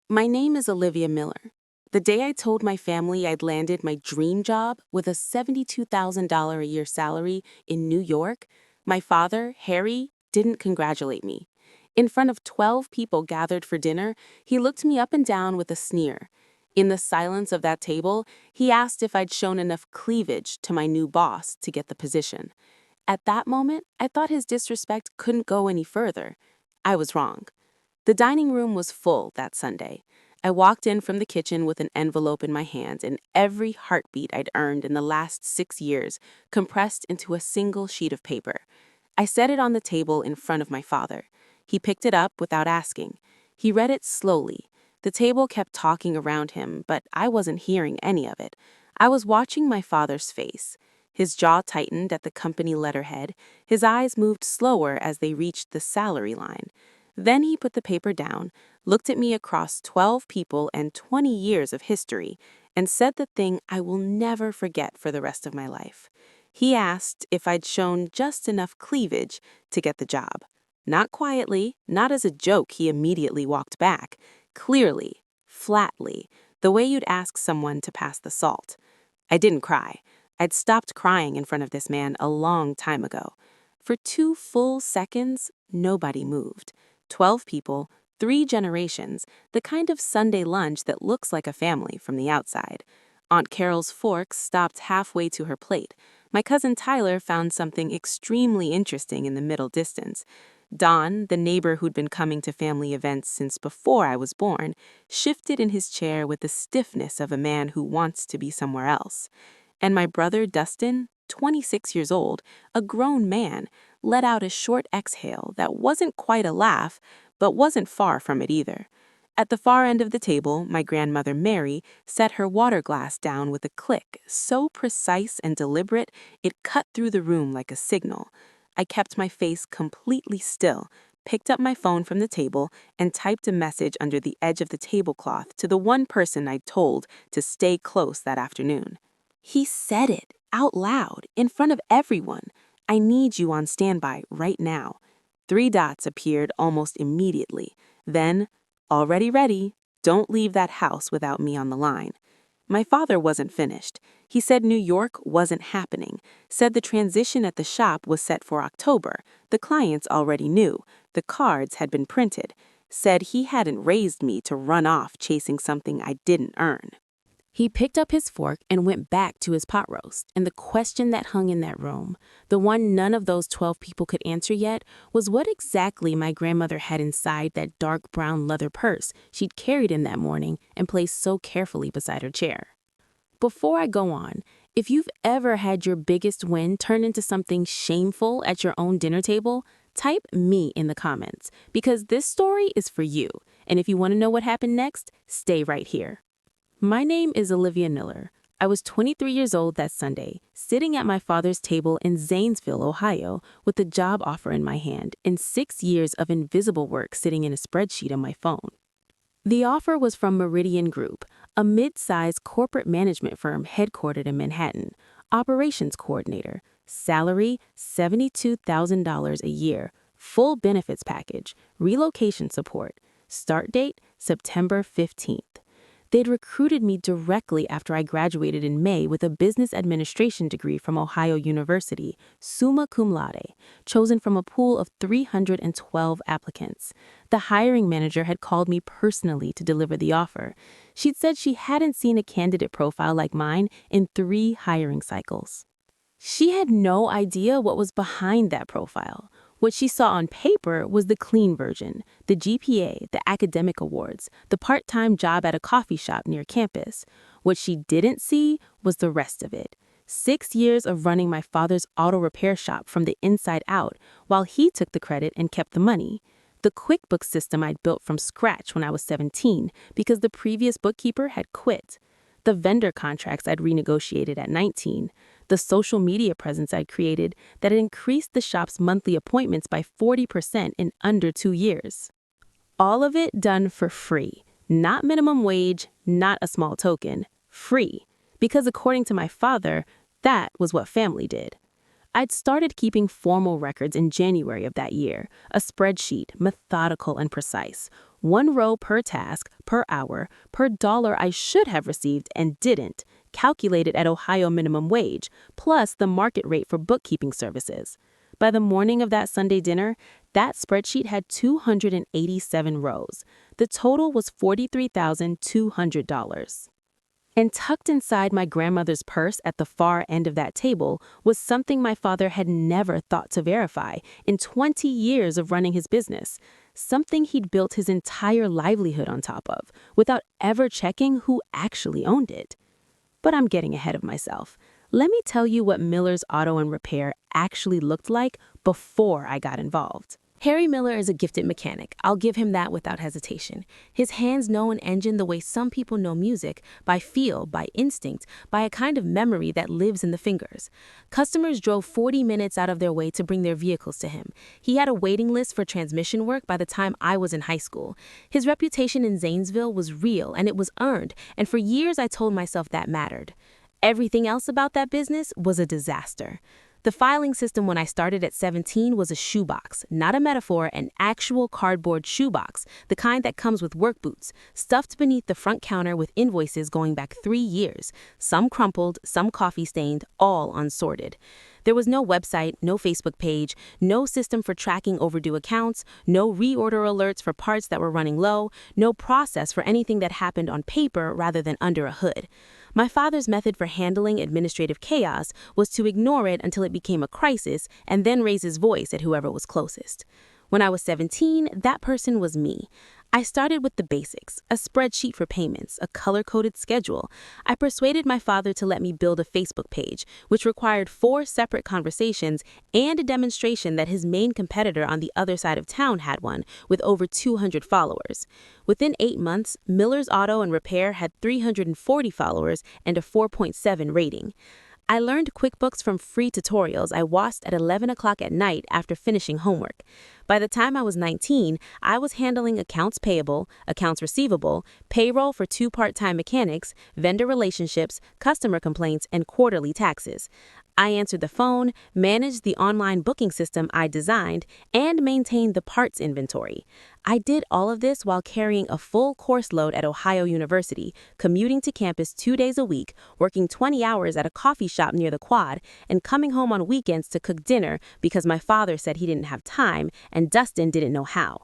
My name is Olivia Miller. The day I told my family I'd landed my dream job with a $72,000 a year salary in New York, my father, Harry, didn't congratulate me. In front of 12 people gathered for dinner, he looked me up and down with a sneer. In the silence of that table, he asked if I'd shown enough cleavage to my new boss to get the position. At that moment, I thought his disrespect couldn't go any further. I was wrong. The dining room was full that Sunday. I walked in from the kitchen with an envelope in my hand and every heartbeat I'd earned in the last 6 years compressed into a single sheet of paper. I set it on the table in front of my father. He picked it up without asking. He read it slowly. The table kept talking around him, but I wasn't hearing any of it. I was watching my father's face. His jaw tightened at the company letterhead. His eyes moved slower as they reached the salary line. Then he put the paper down, looked at me across 12 people and 20 years of history, and said the thing I will never forget for the rest of my life. He asked if I'd shown just enough cleavage to get the job. Not quietly, not as a joke, he immediately walked back. Clearly, flatly, the way you'd ask someone to pass the salt. I didn't cry. I'd stopped crying in front of this man a long time ago. For 2 full seconds, nobody moved. 12 people, 3 generations, the kind of Sunday lunch that looks like a family from the outside. Aunt Carol's fork stopped halfway to her plate. My cousin Tyler found something extremely interesting in the middle distance. Don, the neighbor who'd been coming to family events since before I was born, shifted in his chair with the stiffness of a man who wants to be somewhere else. And my brother Dustin, 26 years old, a grown man, let out a short exhale that wasn't quite a laugh, but wasn't far from it either. At the far end of the table, my grandmother Mary set her water glass down with a click so precise and deliberate it cut through the room like a signal. I kept my face completely still, picked up my phone from the table, and typed a message under the edge of the tablecloth to the one person I'd told to stay close that afternoon. He said it out loud in front of everyone. I need you on standby right now. 3 dots appeared almost immediately. Then, already ready, don't leave that house without me on the line. My father wasn't finished. He said New York wasn't happening, said the transition at the shop was set for October. The clients already knew. The cards had been printed. Said he hadn't raised me to run off chasing something I didn't earn. He picked up his fork and went back to his pot roast, and the question that hung in that room, the one none of those 12 people could answer yet, was what exactly my grandmother had inside that dark brown leather purse she'd carried in that morning and placed so carefully beside her chair. Before I go on, if you've ever had your biggest win turn into something shameful at your own dinner table, type me in the comments, because this story is for you, and if you want to know what happened next, stay right here. My name is Olivia Miller. I was 23 years old that Sunday, sitting at my father's table in Zanesville, Ohio, with a job offer in my hand and 6 years of invisible work sitting in a spreadsheet on my phone. The offer was from Meridian Group, a mid-sized corporate management firm headquartered in Manhattan. Operations coordinator. Salary, $72,000 a year. Full benefits package. Relocation support. Start date, September 15th. They'd recruited me directly after I graduated in May with a business administration degree from Ohio University, summa cum laude, chosen from a pool of 312 applicants. The hiring manager had called me personally to deliver the offer. She'd said she hadn't seen a candidate profile like mine in 3 hiring cycles. She had no idea what was behind that profile. What she saw on paper was the clean version, the GPA, the academic awards, the part-time job at a coffee shop near campus. What she didn't see was the rest of it. 6 years of running my father's auto repair shop from the inside out, while he took the credit and kept the money. The QuickBooks system I'd built from scratch when I was 17 because the previous bookkeeper had quit. The vendor contracts I'd renegotiated at 19. The social media presence I'd created that had increased the shop's monthly appointments by 40% in under 2 years. All of it done for free. Not minimum wage, not a small token. Free. Because according to my father, that was what family did. I'd started keeping formal records in January of that year, a spreadsheet, methodical and precise. 1 row per task, per hour, per dollar I should have received and didn't, calculated at Ohio minimum wage, plus the market rate for bookkeeping services. By the morning of that Sunday dinner, that spreadsheet had 287 rows. The total was $43,200. And tucked inside my grandmother's purse at the far end of that table was something my father had never thought to verify in 20 years of running his business, something he'd built his entire livelihood on top of, without ever checking who actually owned it. But I'm getting ahead of myself. Let me tell you what Miller's Auto and Repair actually looked like before I got involved. Harry Miller is a gifted mechanic. I'll give him that without hesitation. His hands know an engine the way some people know music, by feel, by instinct, by a kind of memory that lives in the fingers. Customers drove 40 minutes out of their way to bring their vehicles to him. He had a waiting list for transmission work by the time I was in high school. His reputation in Zanesville was real, and it was earned, and for years I told myself that mattered. Everything else about that business was a disaster. The filing system when I started at 17 was a shoebox, not a metaphor, an actual cardboard shoebox, the kind that comes with work boots, stuffed beneath the front counter with invoices going back 3 years, some crumpled, some coffee-stained, all unsorted. There was no website, no Facebook page, no system for tracking overdue accounts, no reorder alerts for parts that were running low, no process for anything that happened on paper rather than under a hood. My father's method for handling administrative chaos was to ignore it until it became a crisis and then raise his voice at whoever was closest. When I was 17, that person was me. I started with the basics, a spreadsheet for payments, a color-coded schedule. I persuaded my father to let me build a Facebook page, which required 4 separate conversations and a demonstration that his main competitor on the other side of town had one, with over 200 followers. Within 8 months, Miller's Auto and Repair had 340 followers and a 4.7 rating. I learned QuickBooks from free tutorials I watched at 11 o'clock at night after finishing homework. By the time I was 19, I was handling accounts payable, accounts receivable, payroll for 2 part-time mechanics, vendor relationships, customer complaints, and quarterly taxes. I answered the phone, managed the online booking system I designed, and maintained the parts inventory. I did all of this while carrying a full course load at Ohio University, commuting to campus 2 days a week, working 20 hours at a coffee shop near the Quad, and coming home on weekends to cook dinner because my father said he didn't have time and Dustin didn't know how.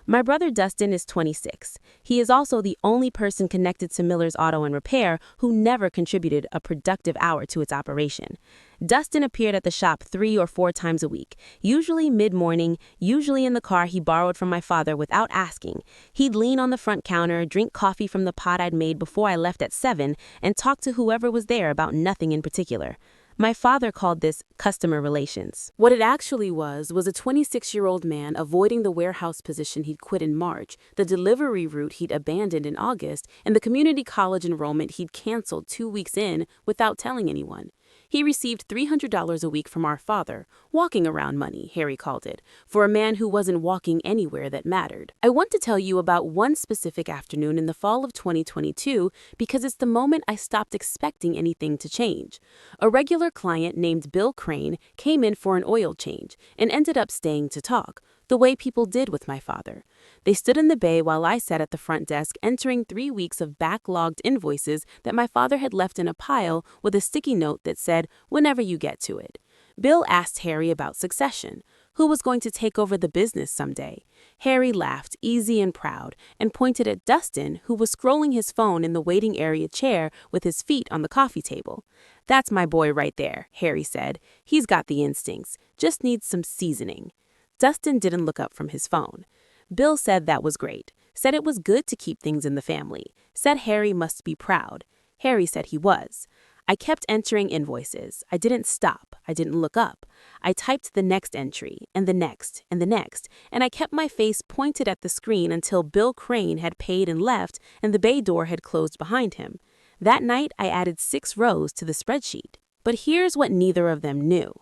My brother Dustin is 26. He is also the only person connected to Miller's Auto and Repair who never contributed a productive hour to its operation. Dustin appeared at the shop 3 or 4 times a week, usually mid-morning, usually in the car he borrowed from my father without asking. He'd lean on the front counter, drink coffee from the pot I'd made before I left at 7, and talk to whoever was there about nothing in particular. My father called this customer relations. What it actually was a 26-year-old man avoiding the warehouse position he'd quit in March, the delivery route he'd abandoned in August, and the community college enrollment he'd canceled 2 weeks in without telling anyone. He received $300 a week from our father, walking around money, Harry called it, for a man who wasn't walking anywhere that mattered. I want to tell you about one specific afternoon in the fall of 2022 because it's the moment I stopped expecting anything to change. A regular client named Bill Crane came in for an oil change and ended up staying to talk, the way people did with my father. They stood in the bay while I sat at the front desk entering 3 weeks of backlogged invoices that my father had left in a pile with a sticky note that said, "Whenever you get to it." Bill asked Harry about succession, who was going to take over the business someday. Harry laughed, easy and proud, and pointed at Dustin, who was scrolling his phone in the waiting area chair with his feet on the coffee table. "That's my boy right there," Harry said. "He's got the instincts, just needs some seasoning." Dustin didn't look up from his phone. Bill said that was great, said it was good to keep things in the family, said Harry must be proud. Harry said he was. I kept entering invoices. I didn't stop. I didn't look up. I typed the next entry, and the next, and the next, and I kept my face pointed at the screen until Bill Crane had paid and left, and the bay door had closed behind him. That night, I added 6 rows to the spreadsheet. But here's what neither of them knew.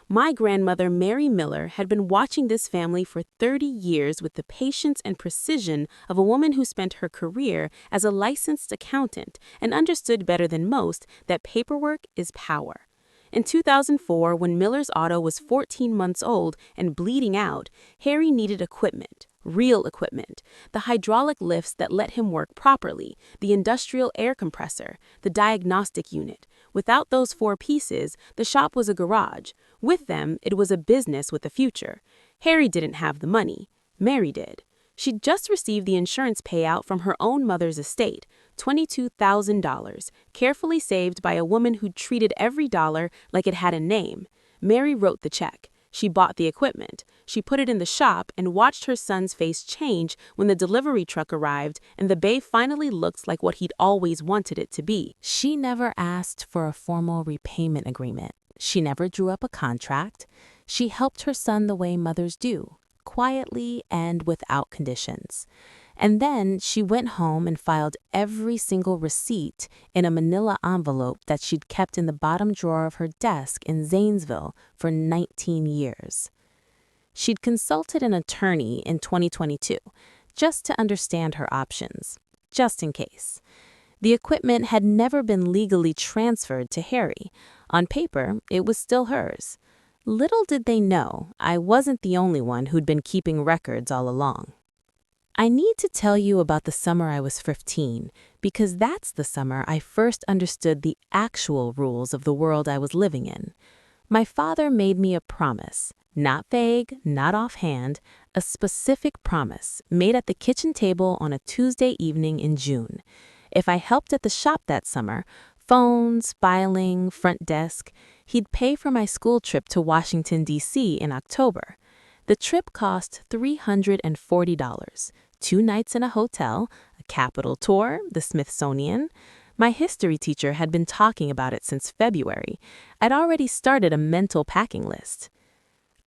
My grandmother, Mary Miller, had been watching this family for 30 years with the patience and precision of a woman who spent her career as a licensed accountant and understood better than most that paperwork is power. In 2004, when Miller's Auto was 14 months old and bleeding out, Harry needed equipment, real equipment, the hydraulic lifts that let him work properly, the industrial air compressor, the diagnostic unit. Without those four pieces, the shop was a garage. With them, it was a business with a future. Harry didn't have the money. Mary did. She'd just received the insurance payout from her own mother's estate, $22,000, carefully saved by a woman who treated every dollar like it had a name. Mary wrote the check. She bought the equipment. She put it in the shop and watched her son's face change when the delivery truck arrived and the bay finally looked like what he'd always wanted it to be. She never asked for a formal repayment agreement. She never drew up a contract. She helped her son the way mothers do, quietly and without conditions. And then she went home and filed every single receipt in a manila envelope that she'd kept in the bottom drawer of her desk in Zanesville for 19 years. She'd consulted an attorney in 2022 just to understand her options, just in case. The equipment had never been legally transferred to Harry. On paper, it was still hers. Little did they know, I wasn't the only one who'd been keeping records all along. I need to tell you about the summer I was 15, because that's the summer I first understood the actual rules of the world I was living in. My father made me a promise, not vague, not offhand, a specific promise made at the kitchen table on a Tuesday evening in June. If I helped at the shop that summer, phones, filing, front desk, he'd pay for my school trip to Washington, D.C. in October. The trip cost $340, 2 nights in a hotel, a Capitol tour, the Smithsonian. My history teacher had been talking about it since February. I'd already started a mental packing list.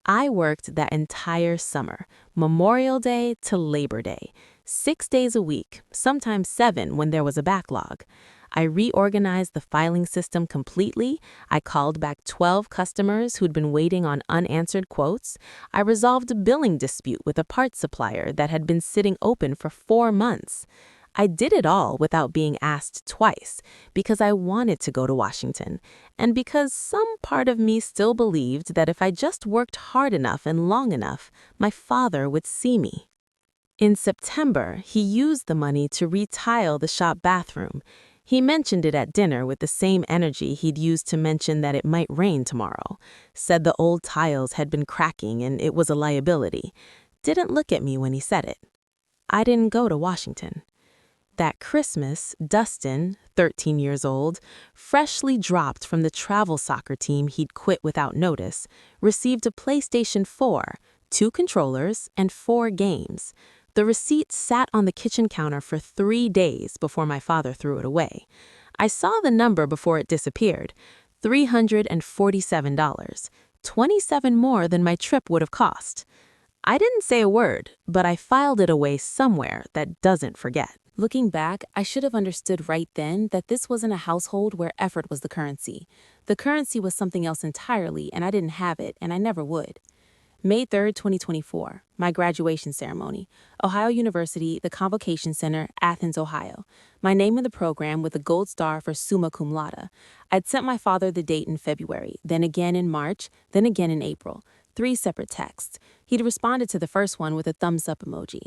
I worked that entire summer, Memorial Day to Labor Day, 6 days a week, sometimes 7 when there was a backlog. I reorganized the filing system completely. I called back 12 customers who'd been waiting on unanswered quotes. I resolved a billing dispute with a parts supplier that had been sitting open for 4 months. I did it all without being asked twice, because I wanted to go to Washington, and because some part of me still believed that if I just worked hard enough and long enough, my father would see me. In September, he used the money to retile the shop bathroom. He mentioned it at dinner with the same energy he'd used to mention that it might rain tomorrow. Said the old tiles had been cracking and it was a liability. Didn't look at me when he said it. I didn't go to Washington. That Christmas, Dustin, 13 years old, freshly dropped from the travel soccer team he'd quit without notice, received a PlayStation 4, 2 controllers, and 4 games. The receipt sat on the kitchen counter for 3 days before my father threw it away. I saw the number before it disappeared, $347, 27 more than my trip would have cost. I didn't say a word, but I filed it away somewhere that doesn't forget. Looking back, I should have understood right then that this wasn't a household where effort was the currency. The currency was something else entirely, and I didn't have it, and I never would. May 3rd, 2024, my graduation ceremony, Ohio University, the Convocation Center, Athens, Ohio. My name in the program with a gold star for summa cum laude. I'd sent my father the date in February, then again in March, then again in April. 3 separate texts. He'd responded to the first one with a thumbs up emoji.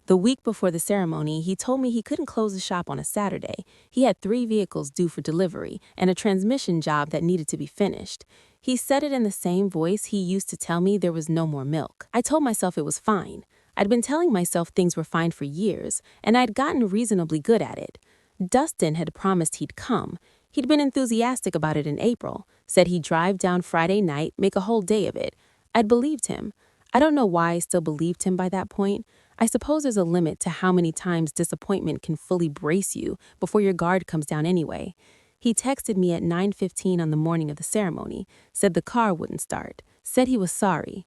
The week before the ceremony, he told me he couldn't close the shop on a Saturday. He had 3 vehicles due for delivery and a transmission job that needed to be finished. He said it in the same voice he used to tell me there was no more milk. I told myself it was fine. I'd been telling myself things were fine for years, and I'd gotten reasonably good at it. Dustin had promised he'd come. He'd been enthusiastic about it in April, said he'd drive down Friday night, make a whole day of it. I'd believed him. I don't know why I still believed him by that point. I suppose there's a limit to how many times disappointment can fully brace you before your guard comes down anyway. He texted me at 9:15 on the morning of the ceremony, said the car wouldn't start, said he was sorry.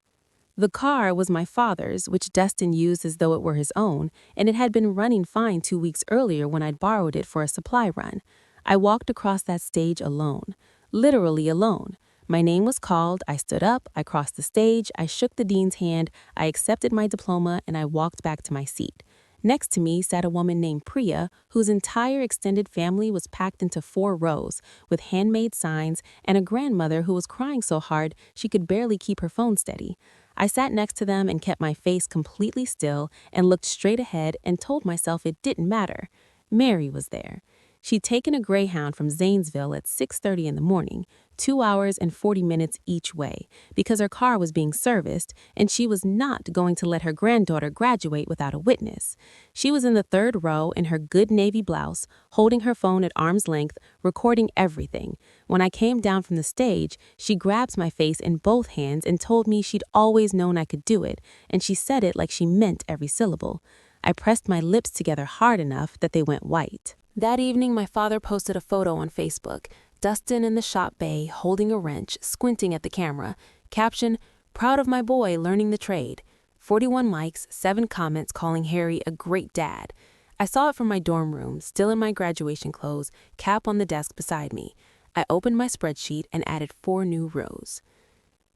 The car was my father's, which Dustin used as though it were his own, and it had been running fine 2 weeks earlier when I'd borrowed it for a supply run. I walked across that stage alone, literally alone. My name was called, I stood up, I crossed the stage, I shook the dean's hand, I accepted my diploma, and I walked back to my seat. Next to me sat a woman named Priya, whose entire extended family was packed into 4 rows, with handmade signs, and a grandmother who was crying so hard she could barely keep her phone steady. I sat next to them and kept my face completely still and looked straight ahead and told myself it didn't matter. Mary was there. She'd taken a Greyhound from Zanesville at 6:30 in the morning, 2 hours and 40 minutes each way, because her car was being serviced, and she was not going to let her granddaughter graduate without a witness. She was in the third row in her good navy blouse, holding her phone at arm's length, recording everything. When I came down from the stage, she grabbed my face in both hands and told me she'd always known I could do it, and she said it like she meant every syllable. I pressed my lips together hard enough that they went white. That evening, my father posted a photo on Facebook. Dustin in the shop bay, holding a wrench, squinting at the camera. Caption, "Proud of my boy learning the trade." 41 likes, 7 comments calling Harry a great dad. I saw it from my dorm room, still in my graduation clothes, cap on the desk beside me. I opened my spreadsheet and added 4 new rows.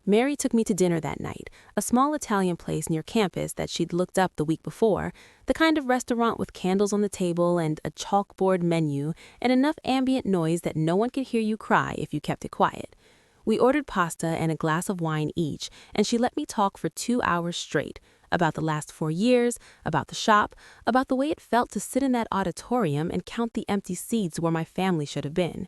Mary took me to dinner that night, a small Italian place near campus that she'd looked up the week before, the kind of restaurant with candles on the table and a chalkboard menu and enough ambient noise that no one could hear you cry if you kept it quiet. We ordered pasta and a glass of wine each, and she let me talk for 2 hours straight about the last 4 years, about the shop, about the way it felt to sit in that auditorium and count the empty seats where my family should have been.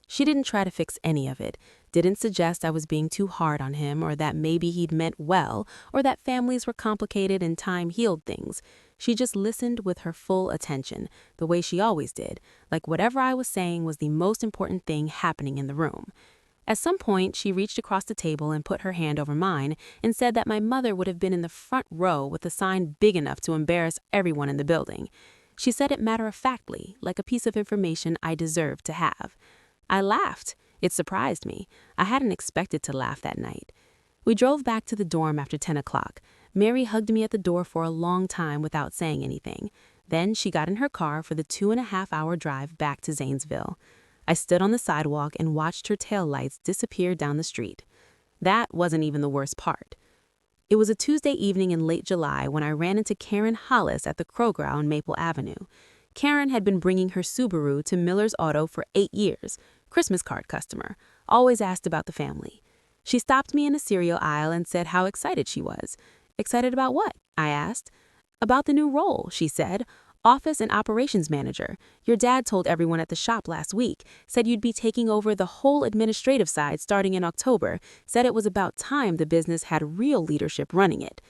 She didn't try to fix any of it, didn't suggest I was being too hard on him or that maybe he'd meant well or that families were complicated and time healed things. She just listened with her full attention, the way she always did, like whatever I was saying was the most important thing happening in the room. At some point, she reached across the table and put her hand over mine and said that my mother would have been in the front row with a sign big enough to embarrass everyone in the building. She said it matter-of-factly, like a piece of information I deserved to have. I laughed. It surprised me. I hadn't expected to laugh that night. We drove back to the dorm after 10 o'clock. Mary hugged me at the door for a long time without saying anything. Then she got in her car for the 2.5-hour drive back to Zanesville. I stood on the sidewalk and watched her taillights disappear down the street. That wasn't even the worst part. It was a Tuesday evening in late July when I ran into Karen Hollis at the Kroger on Maple Avenue. Karen had been bringing her Subaru to Miller's Auto for 8 years, Christmas card customer, always asked about the family. She stopped me in a cereal aisle and said how excited she was. Excited about what? I asked. About the new role, she said. Office and operations manager. Your dad told everyone at the shop last week, said you'd be taking over the whole administrative side starting in October, said it was about time the business had real leadership running it.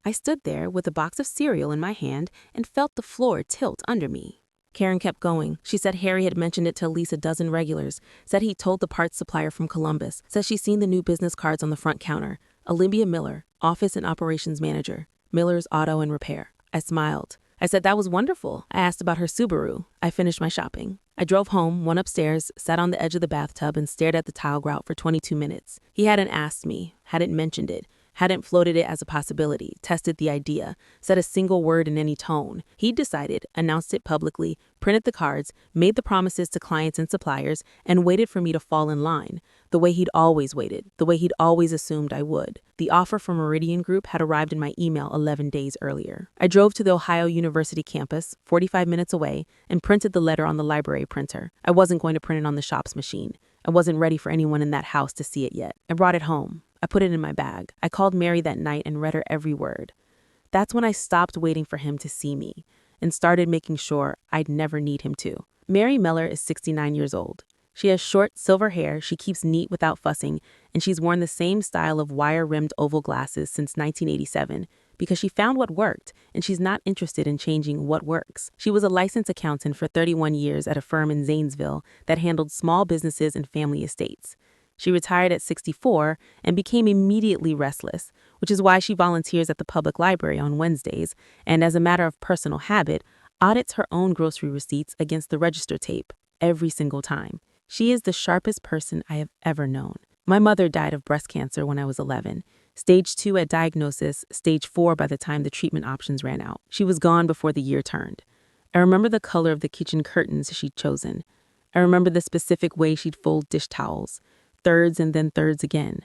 I stood there with a box of cereal in my hand and felt the floor tilt under me. Karen kept going. She said Harry had mentioned it to at least a dozen regulars, said he told the parts supplier from Columbus, said she'd seen the new business cards on the front counter. Olympia Miller, office and operations manager, Miller's Auto and Repair. I smiled. I said that was wonderful. I asked about her Subaru. I finished my shopping. I drove home, went upstairs, sat on the edge of the bathtub and stared at the tile grout for 22 minutes. He hadn't asked me, hadn't mentioned it, hadn't floated it as a possibility, tested the idea, said a single word in any tone. He'd decided, announced it publicly, printed the cards, made the promises to clients and suppliers, and waited for me to fall in line, the way he'd always waited, the way he'd always assumed I would. The offer from Meridian Group had arrived in my email 11 days earlier. I drove to the Ohio University campus, 45 minutes away, and printed the letter on the library printer. I wasn't going to print it on the shop's machine. I wasn't ready for anyone in that house to see it yet. I brought it home. I put it in my bag. I called Mary that night and read her every word. That's when I stopped waiting for him to see me and started making sure I'd never need him to. Mary Miller is 69 years old. She has short silver hair, she keeps neat without fussing, and she's worn the same style of wire-rimmed oval glasses since 1987 because she found what worked, and she's not interested in changing what works. She was a licensed accountant for 31 years at a firm in Zanesville that handled small businesses and family estates. She retired at 64 and became immediately restless, which is why she volunteers at the public library on Wednesdays and, as a matter of personal habit, audits her own grocery receipts against the register tape every single time. She is the sharpest person I have ever known. My mother died of breast cancer when I was 11. Stage 2 at diagnosis, stage 4 by the time the treatment options ran out. She was gone before the year turned. I remember the color of the kitchen curtains she'd chosen. I remember the specific way she'd fold dish towels, thirds and then thirds again.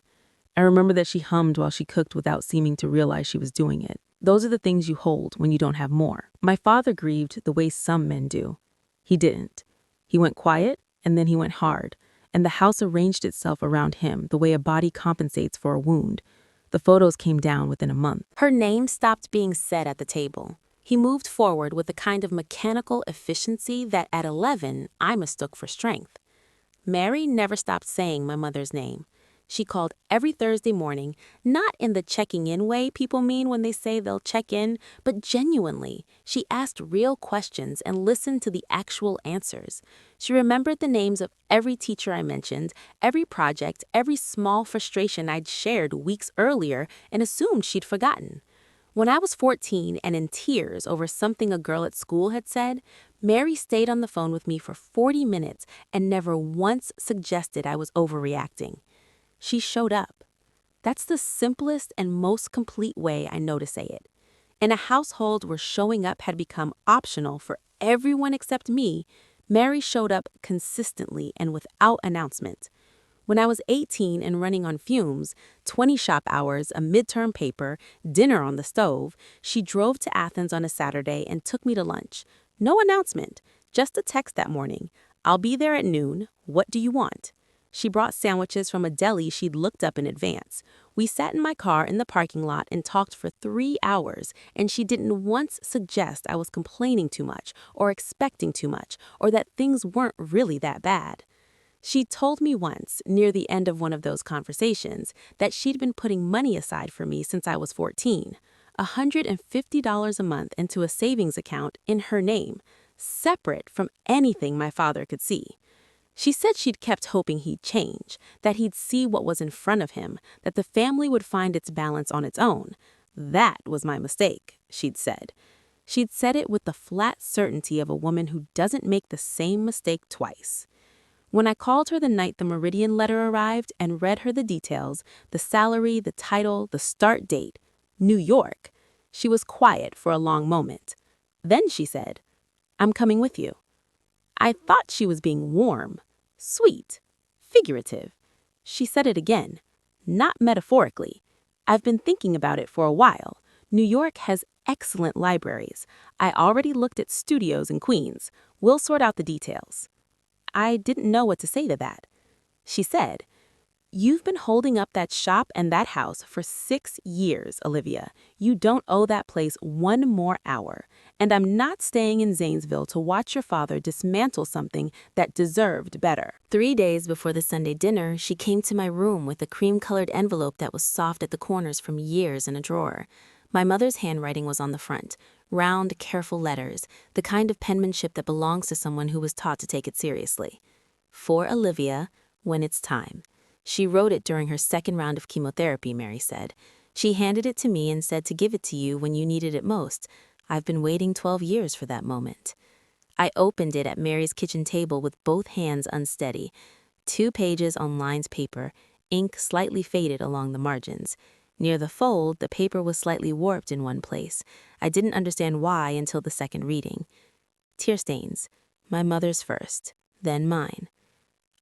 I remember that she hummed while she cooked without seeming to realize she was doing it. Those are the things you hold when you don't have more. My father grieved the way some men do. He didn't. He went quiet, and then he went hard, and the house arranged itself around him the way a body compensates for a wound. The photos came down within a month. Her name stopped being said at the table. He moved forward with a kind of mechanical efficiency that at 11 I mistook for strength. Mary never stopped saying my mother's name. She called every Thursday morning, not in the checking in way people mean when they say they'll check in, but genuinely. She asked real questions and listened to the actual answers. She remembered the names of every teacher I mentioned, every project, every small frustration I'd shared weeks earlier, and assumed she'd forgotten. When I was 14 and in tears over something a girl at school had said, Mary stayed on the phone with me for 40 minutes and never once suggested I was overreacting. She showed up. That's the simplest and most complete way I know to say it. In a household where showing up had become optional for everyone except me, Mary showed up consistently and without announcement. When I was 18 and running on fumes, 20 shop hours, a midterm paper, dinner on the stove, she drove to Athens on a Saturday and took me to lunch. No announcement, just a text that morning. I'll be there at noon. What do you want? She brought sandwiches from a deli she'd looked up in advance. We sat in my car in the parking lot and talked for 3 hours, and she didn't once suggest I was complaining too much or expecting too much or that things weren't really that bad. She told me once, near the end of one of those conversations, that she'd been putting money aside for me since I was 14, $150 a month into a savings account in her name, separate from anything my father could see. She said she'd kept hoping he'd change, that he'd see what was in front of him, that the family would find its balance on its own. That was my mistake, she'd said. She'd said it with the flat certainty of a woman who doesn't make the same mistake twice. When I called her the night the Meridian letter arrived and read her the details, the salary, the title, the start date, New York, she was quiet for a long moment. Then she said, "I'm coming with you." I thought she was being warm, sweet, figurative. She said it again, not metaphorically. I've been thinking about it for a while. New York has excellent libraries. I already looked at studios in Queens. We'll sort out the details. I didn't know what to say to that. She said, "You've been holding up that shop and that house for 6 years, Olivia. You don't owe that place one more hour. And I'm not staying in Zanesville to watch your father dismantle something that deserved better." 3 days before the Sunday dinner, she came to my room with a cream-colored envelope that was soft at the corners from years in a drawer. My mother's handwriting was on the front, round, careful letters, the kind of penmanship that belongs to someone who was taught to take it seriously. "For Olivia, when it's time." She wrote it during her second round of chemotherapy, Mary said. She handed it to me and said to give it to you when you needed it most. I've been waiting 12 years for that moment. I opened it at Mary's kitchen table with both hands unsteady. 2 pages on lines paper, ink slightly faded along the margins. Near the fold, the paper was slightly warped in one place. I didn't understand why until the second reading. Tear stains. My mother's first, then mine.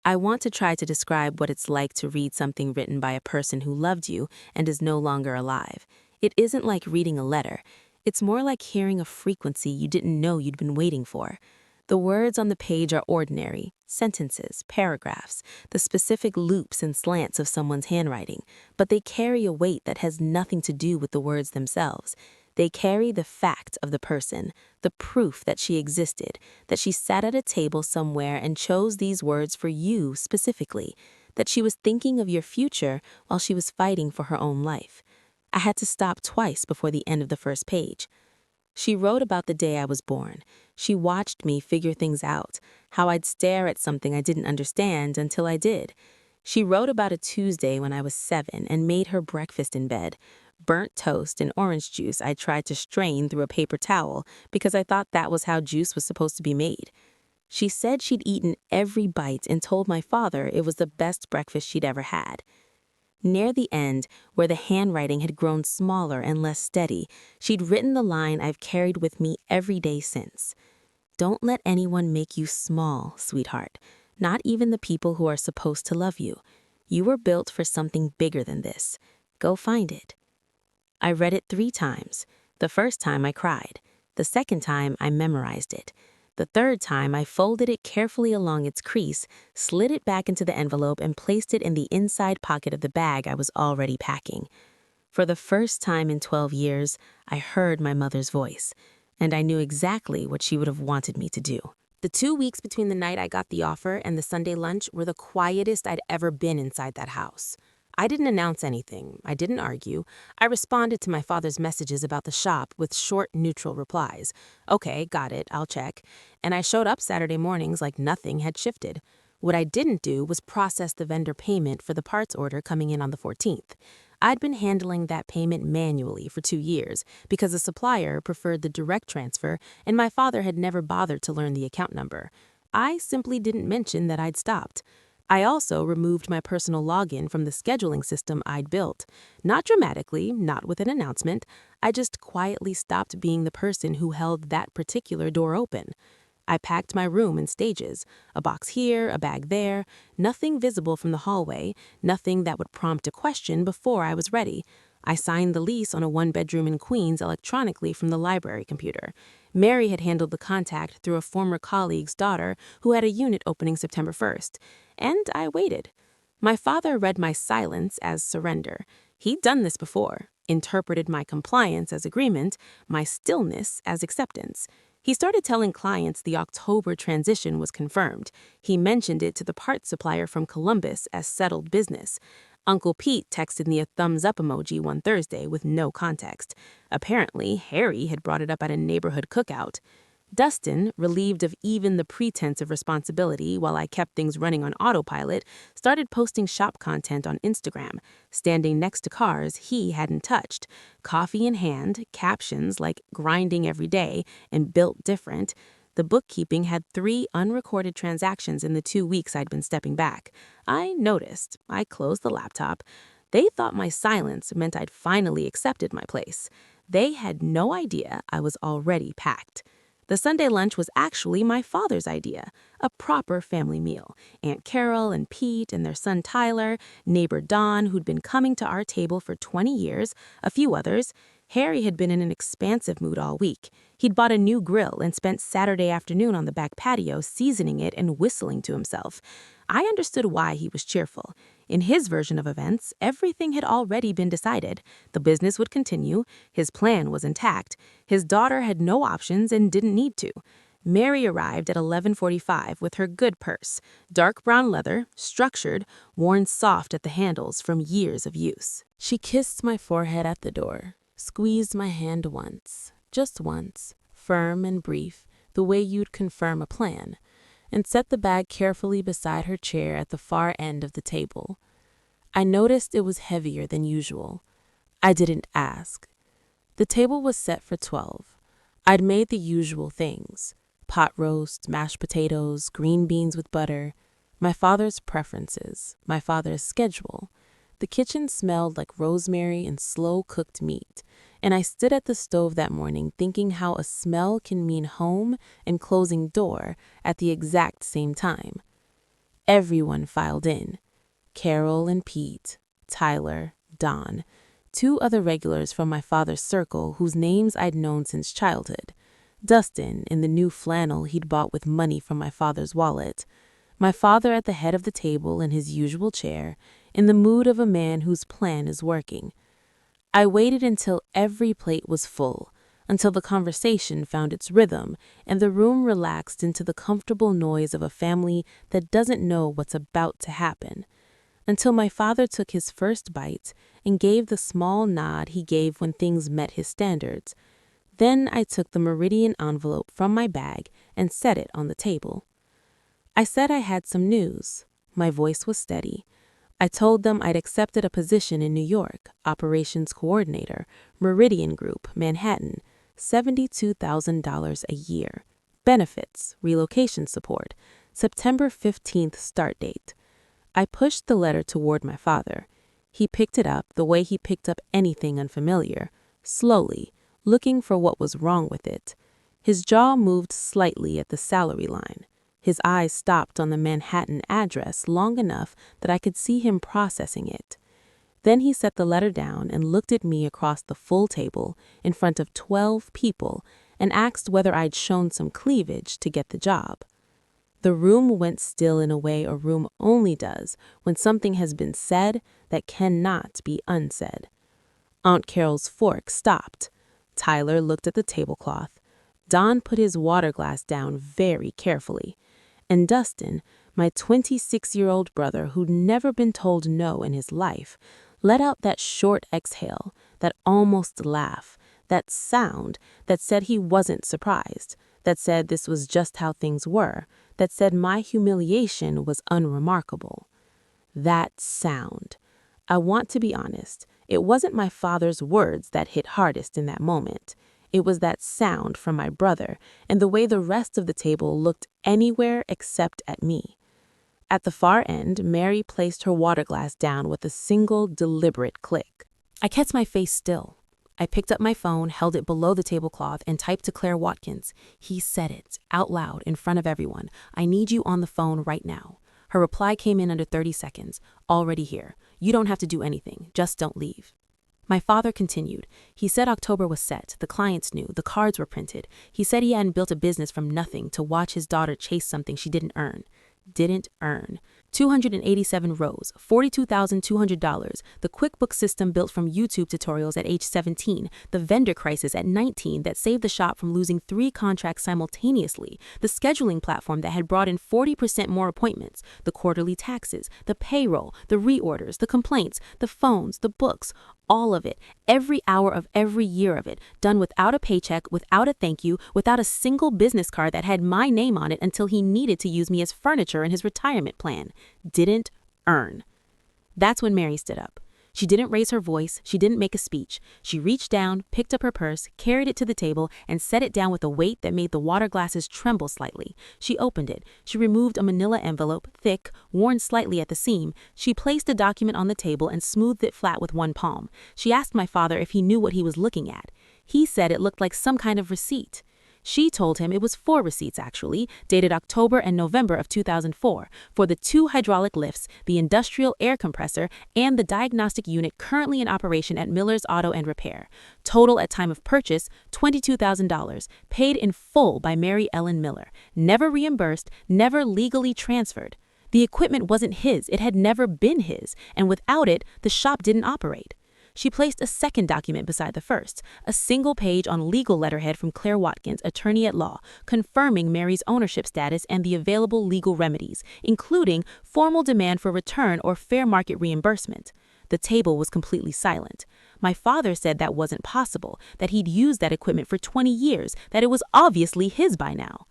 I want to try to describe what it's like to read something written by a person who loved you and is no longer alive. It isn't like reading a letter. It's more like hearing a frequency you didn't know you'd been waiting for. The words on the page are ordinary, sentences, paragraphs, the specific loops and slants of someone's handwriting, but they carry a weight that has nothing to do with the words themselves. They carry the fact of the person, the proof that she existed, that she sat at a table somewhere and chose these words for you specifically, that she was thinking of your future while she was fighting for her own life. I had to stop twice before the end of the first page. She wrote about the day I was born. She watched me figure things out, how I'd stare at something I didn't understand until I did. She wrote about a Tuesday when I was 7 and made her breakfast in bed. Burnt toast and orange juice I tried to strain through a paper towel because I thought that was how juice was supposed to be made. She said she'd eaten every bite and told my father it was the best breakfast she'd ever had. Near the end, where the handwriting had grown smaller and less steady, she'd written the line I've carried with me every day since. "Don't let anyone make you small, sweetheart. Not even the people who are supposed to love you. You were built for something bigger than this. Go find it." I read it 3 times. The first time I cried. The second time I memorized it. The third time I folded it carefully along its crease, slid it back into the envelope and placed it in the inside pocket of the bag I was already packing. For the first time in 12 years, I heard my mother's voice, and I knew exactly what she would have wanted me to do. The 2 weeks between the night I got the offer and the Sunday lunch were the quietest I'd ever been inside that house. I didn't announce anything. I didn't argue. I responded to my father's messages about the shop with short, neutral replies. Okay, got it, I'll check. And I showed up Saturday mornings like nothing had shifted. What I didn't do was process the vendor payment for the parts order coming in on the 14th. I'd been handling that payment manually for 2 years because the supplier preferred the direct transfer and my father had never bothered to learn the account number. I simply didn't mention that I'd stopped. I also removed my personal login from the scheduling system I'd built. Not dramatically, not with an announcement. I just quietly stopped being the person who held that particular door open. I packed my room in stages, a box here, a bag there, nothing visible from the hallway, nothing that would prompt a question before I was ready. I signed the lease on a one-bedroom in Queens electronically from the library computer. Mary had handled the contact through a former colleague's daughter who had a unit opening September 1st. And I waited. My father read my silence as surrender. He'd done this before, interpreted my compliance as agreement, my stillness as acceptance. He started telling clients the October transition was confirmed. He mentioned it to the parts supplier from Columbus as settled business. Uncle Pete texted me a thumbs-up emoji one Thursday with no context. Apparently, Harry had brought it up at a neighborhood cookout. Dustin, relieved of even the pretense of responsibility while I kept things running on autopilot, started posting shop content on Instagram, standing next to cars he hadn't touched, coffee in hand, captions like grinding every day and built different. The bookkeeping had 3 unrecorded transactions in the 2 weeks I'd been stepping back. I noticed. I closed the laptop. They thought my silence meant I'd finally accepted my place. They had no idea I was already packed. The Sunday lunch was actually my father's idea, a proper family meal. Aunt Carol and Pete and their son Tyler, neighbor Don, who'd been coming to our table for 20 years, a few others. Harry had been in an expansive mood all week. He'd bought a new grill and spent Saturday afternoon on the back patio seasoning it and whistling to himself. I understood why he was cheerful. In his version of events, everything had already been decided. The business would continue. His plan was intact. His daughter had no options and didn't need to. Mary arrived at 11:45 with her good purse, dark brown leather, structured, worn soft at the handles from years of use. She kissed my forehead at the door, squeezed my hand once, just once, firm and brief, the way you'd confirm a plan, and set the bag carefully beside her chair at the far end of the table. I noticed it was heavier than usual. I didn't ask. The table was set for 12. I'd made the usual things: pot roast, mashed potatoes, green beans with butter, my father's preferences, my father's schedule. The kitchen smelled like rosemary and slow-cooked meat, and I stood at the stove that morning thinking how a smell can mean home and closing door at the exact same time. Everyone filed in. Carol and Pete, Tyler, Don, 2 other regulars from my father's circle whose names I'd known since childhood. Dustin in the new flannel he'd bought with money from my father's wallet. My father at the head of the table in his usual chair, in the mood of a man whose plan is working. I waited until every plate was full, until the conversation found its rhythm and the room relaxed into the comfortable noise of a family that doesn't know what's about to happen, until my father took his first bite and gave the small nod he gave when things met his standards. Then I took the Meridian envelope from my bag and set it on the table. I said I had some news. My voice was steady. I told them I'd accepted a position in New York, operations coordinator, Meridian Group, Manhattan, $72,000 a year. Benefits, relocation support, September 15th start date. I pushed the letter toward my father. He picked it up the way he picked up anything unfamiliar, slowly, looking for what was wrong with it. His jaw moved slightly at the salary line. His eyes stopped on the Manhattan address long enough that I could see him processing it. Then he set the letter down and looked at me across the full table in front of 12 people and asked whether I'd shown some cleavage to get the job. The room went still in a way a room only does when something has been said that cannot be unsaid. Aunt Carol's fork stopped. Tyler looked at the tablecloth. Don put his water glass down very carefully. And Dustin, my 26-year-old brother who'd never been told no in his life, let out that short exhale, that almost laugh, that sound that said he wasn't surprised, that said this was just how things were, that said my humiliation was unremarkable. That sound. I want to be honest, it wasn't my father's words that hit hardest in that moment. It was that sound from my brother and the way the rest of the table looked anywhere except at me. At the far end, Mary placed her water glass down with a single deliberate click. I kept my face still. I picked up my phone, held it below the tablecloth, and typed to Claire Watkins. He said it, out loud, in front of everyone. I need you on the phone right now. Her reply came in under 30 seconds. Already here. You don't have to do anything. Just don't leave. My father continued. He said October was set. The clients knew. The cards were printed. He said he hadn't built a business from nothing to watch his daughter chase something she didn't earn. 287 rows, $42,200, the QuickBooks system built from YouTube tutorials at age 17, the vendor crisis at 19 that saved the shop from losing 3 contracts simultaneously, the scheduling platform that had brought in 40% more appointments, the quarterly taxes, the payroll, the reorders, the complaints, the phones, the books, all of it, every hour of every year of it, done without a paycheck, without a thank you, without a single business card that had my name on it until he needed to use me as furniture in his retirement plan. Didn't earn. That's when Mary stood up. She didn't raise her voice. She didn't make a speech. She reached down, picked up her purse, carried it to the table, and set it down with a weight that made the water glasses tremble slightly. She opened it. She removed a manila envelope, thick, worn slightly at the seam. She placed the document on the table and smoothed it flat with one palm. She asked my father if he knew what he was looking at. He said it looked like some kind of receipt. She told him it was 4 receipts, actually, dated October and November of 2004, for the 2 hydraulic lifts, the industrial air compressor, and the diagnostic unit currently in operation at Miller's Auto and Repair. Total at time of purchase, $22,000, paid in full by Mary Ellen Miller. Never reimbursed, never legally transferred. The equipment wasn't his, it had never been his, and without it, the shop didn't operate. She placed a second document beside the first, a single page on legal letterhead from Claire Watkins, attorney at law, confirming Mary's ownership status and the available legal remedies, including formal demand for return or fair market reimbursement. The table was completely silent. My father said that wasn't possible, that he'd used that equipment for 20 years, that it was obviously his by now.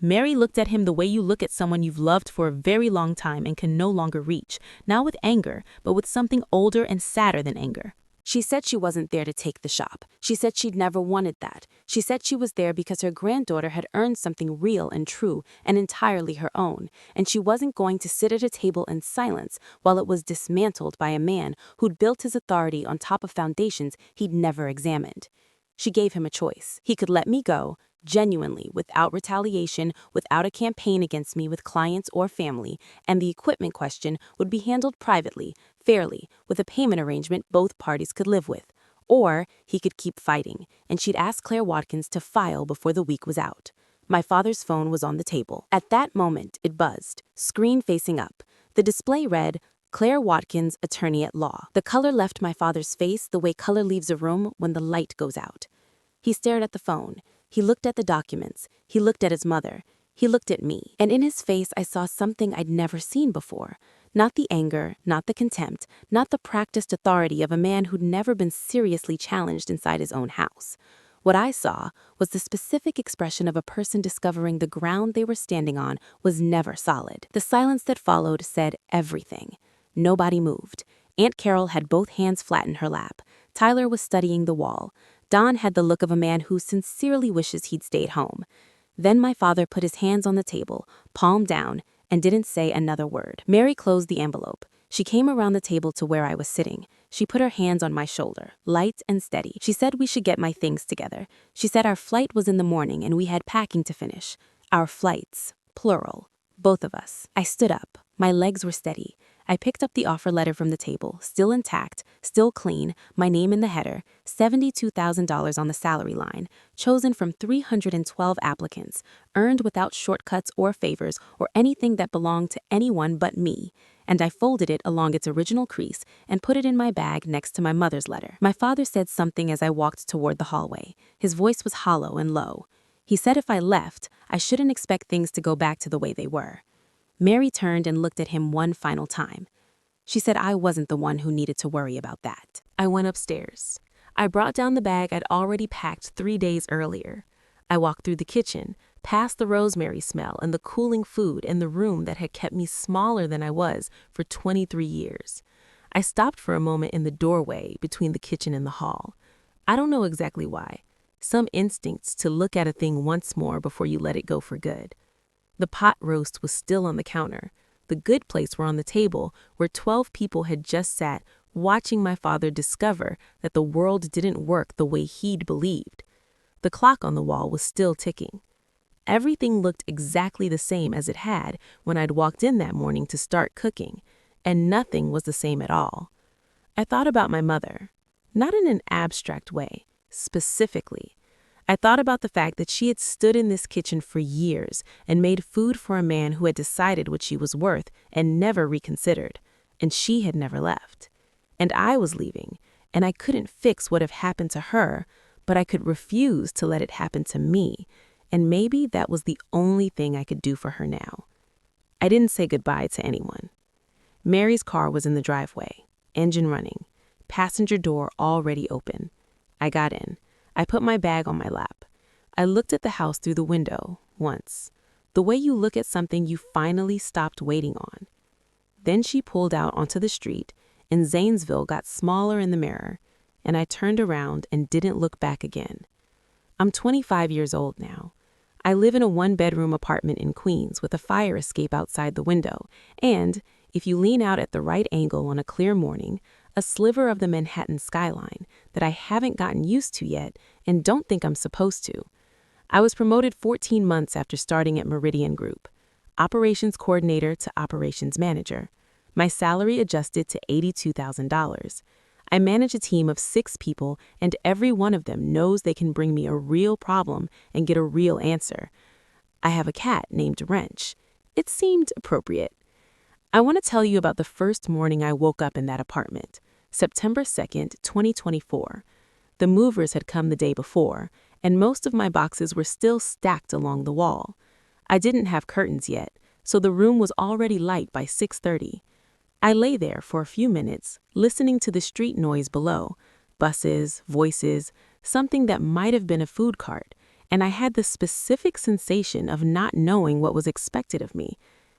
Mary looked at him the way you look at someone you've loved for a very long time and can no longer reach, not with anger, but with something older and sadder than anger. She said she wasn't there to take the shop. She said she'd never wanted that. She said she was there because her granddaughter had earned something real and true and entirely her own, and she wasn't going to sit at a table in silence while it was dismantled by a man who'd built his authority on top of foundations he'd never examined. She gave him a choice. He could let me go, genuinely, without retaliation, without a campaign against me with clients or family, and the equipment question would be handled privately, fairly, with a payment arrangement both parties could live with. Or he could keep fighting, and she'd ask Claire Watkins to file before the week was out. My father's phone was on the table. At that moment, it buzzed, screen facing up. The display read, Claire Watkins, attorney at law. The color left my father's face the way color leaves a room when the light goes out. He stared at the phone. He looked at the documents. He looked at his mother. He looked at me. And in his face, I saw something I'd never seen before. Not the anger, not the contempt, not the practiced authority of a man who'd never been seriously challenged inside his own house. What I saw was the specific expression of a person discovering the ground they were standing on was never solid. The silence that followed said everything. Nobody moved. Aunt Carol had both hands flat in her lap. Tyler was studying the wall. Don had the look of a man who sincerely wishes he'd stayed home. Then my father put his hands on the table, palm down, and didn't say another word. Mary closed the envelope. She came around the table to where I was sitting. She put her hands on my shoulder, light and steady. She said we should get my things together. She said our flight was in the morning and we had packing to finish. Our flights, plural, both of us. I stood up. My legs were steady. I picked up the offer letter from the table, still intact, still clean, my name in the header, $72,000 on the salary line, chosen from 312 applicants, earned without shortcuts or favors or anything that belonged to anyone but me. And I folded it along its original crease and put it in my bag next to my mother's letter. My father said something as I walked toward the hallway. His voice was hollow and low. He said if I left, I shouldn't expect things to go back to the way they were. Mary turned and looked at him one final time. She said I wasn't the one who needed to worry about that. I went upstairs. I brought down the bag I'd already packed 3 days earlier. I walked through the kitchen, past the rosemary smell and the cooling food in the room that had kept me smaller than I was for 23 years. I stopped for a moment in the doorway between the kitchen and the hall. I don't know exactly why. Some instincts to look at a thing once more before you let it go for good. The pot roast was still on the counter. The good plates were on the table where 12 people had just sat watching my father discover that the world didn't work the way he'd believed. The clock on the wall was still ticking. Everything looked exactly the same as it had when I'd walked in that morning to start cooking, and nothing was the same at all. I thought about my mother, not in an abstract way, specifically. I thought about the fact that she had stood in this kitchen for years and made food for a man who had decided what she was worth and never reconsidered, and she had never left. And I was leaving, and I couldn't fix what had happened to her, but I could refuse to let it happen to me, and maybe that was the only thing I could do for her now. I didn't say goodbye to anyone. Mary's car was in the driveway, engine running, passenger door already open. I got in. I put my bag on my lap. I looked at the house through the window, once. The way you look at something you finally stopped waiting on. Then she pulled out onto the street, and Zanesville got smaller in the mirror, and I turned around and didn't look back again. I'm 25 years old now. I live in a one-bedroom apartment in Queens with a fire escape outside the window, and, if you lean out at the right angle on a clear morning, a sliver of the Manhattan skyline that I haven't gotten used to yet and don't think I'm supposed to. I was promoted 14 months after starting at Meridian Group, operations coordinator to operations manager. My salary adjusted to $82,000. I manage a team of 6 people, and every one of them knows they can bring me a real problem and get a real answer. I have a cat named Wrench. It seemed appropriate. I want to tell you about the first morning I woke up in that apartment, September 2nd, 2024. The movers had come the day before, and most of my boxes were still stacked along the wall. I didn't have curtains yet, so the room was already light by 6:30. I lay there for a few minutes, listening to the street noise below, buses, voices, something that might have been a food cart, and I had the specific sensation of not knowing what was expected of me.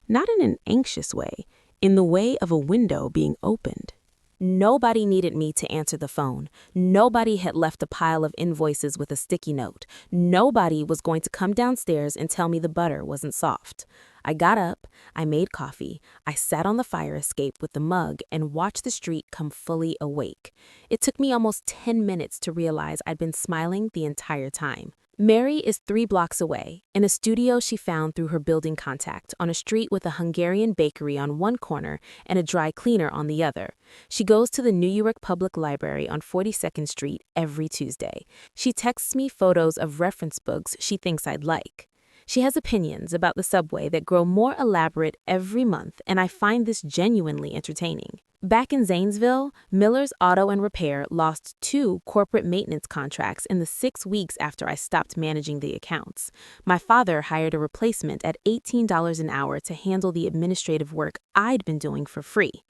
Not in an anxious way, in the way of a window being opened. Nobody needed me to answer the phone. Nobody had left a pile of invoices with a sticky note. Nobody was going to come downstairs and tell me the butter wasn't soft. I got up, I made coffee, I sat on the fire escape with the mug and watched the street come fully awake. It took me almost 10 minutes to realize I'd been smiling the entire time. Mary is 3 blocks away, in a studio she found through her building contact on a street with a Hungarian bakery on one corner and a dry cleaner on the other. She goes to the New York Public Library on 42nd Street every Tuesday. She texts me photos of reference books she thinks I'd like. She has opinions about the subway that grow more elaborate every month, and I find this genuinely entertaining. Back in Zanesville, Miller's Auto and Repair lost 2 corporate maintenance contracts in the 6 weeks after I stopped managing the accounts. My father hired a replacement at $18 an hour to handle the administrative work I'd been doing for free.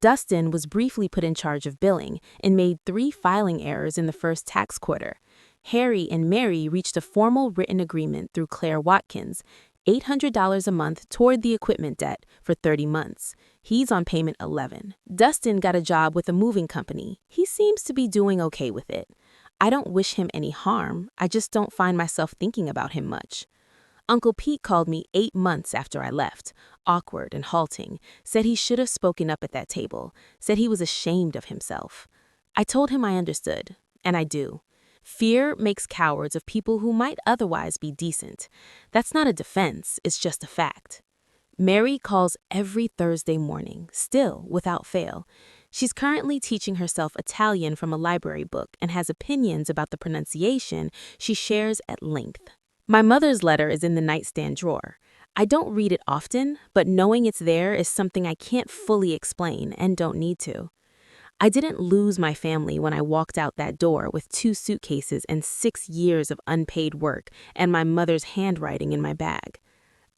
Dustin was briefly put in charge of billing and made 3 filing errors in the first tax quarter. Harry and Mary reached a formal written agreement through Claire Watkins, $800 a month toward the equipment debt for 30 months. He's on payment 11. Dustin got a job with a moving company. He seems to be doing okay with it. I don't wish him any harm. I just don't find myself thinking about him much. Uncle Pete called me 8 months after I left, awkward and halting, said he should have spoken up at that table, said he was ashamed of himself. I told him I understood, and I do. Fear makes cowards of people who might otherwise be decent. That's not a defense, it's just a fact. Mary calls every Thursday morning, still without fail. She's currently teaching herself Italian from a library book and has opinions about the pronunciation she shares at length. My mother's letter is in the nightstand drawer. I don't read it often, but knowing it's there is something I can't fully explain and don't need to. I didn't lose my family when I walked out that door with 2 suitcases and 6 years of unpaid work and my mother's handwriting in my bag.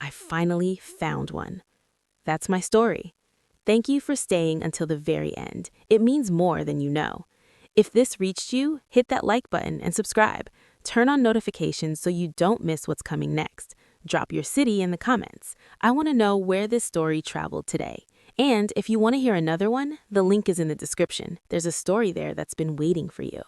I finally found one. That's my story. Thank you for staying until the very end. It means more than you know. If this reached you, hit that like button and subscribe. Turn on notifications so you don't miss what's coming next. Drop your city in the comments. I want to know where this story traveled today. And if you want to hear another one, the link is in the description. There's a story there that's been waiting for you.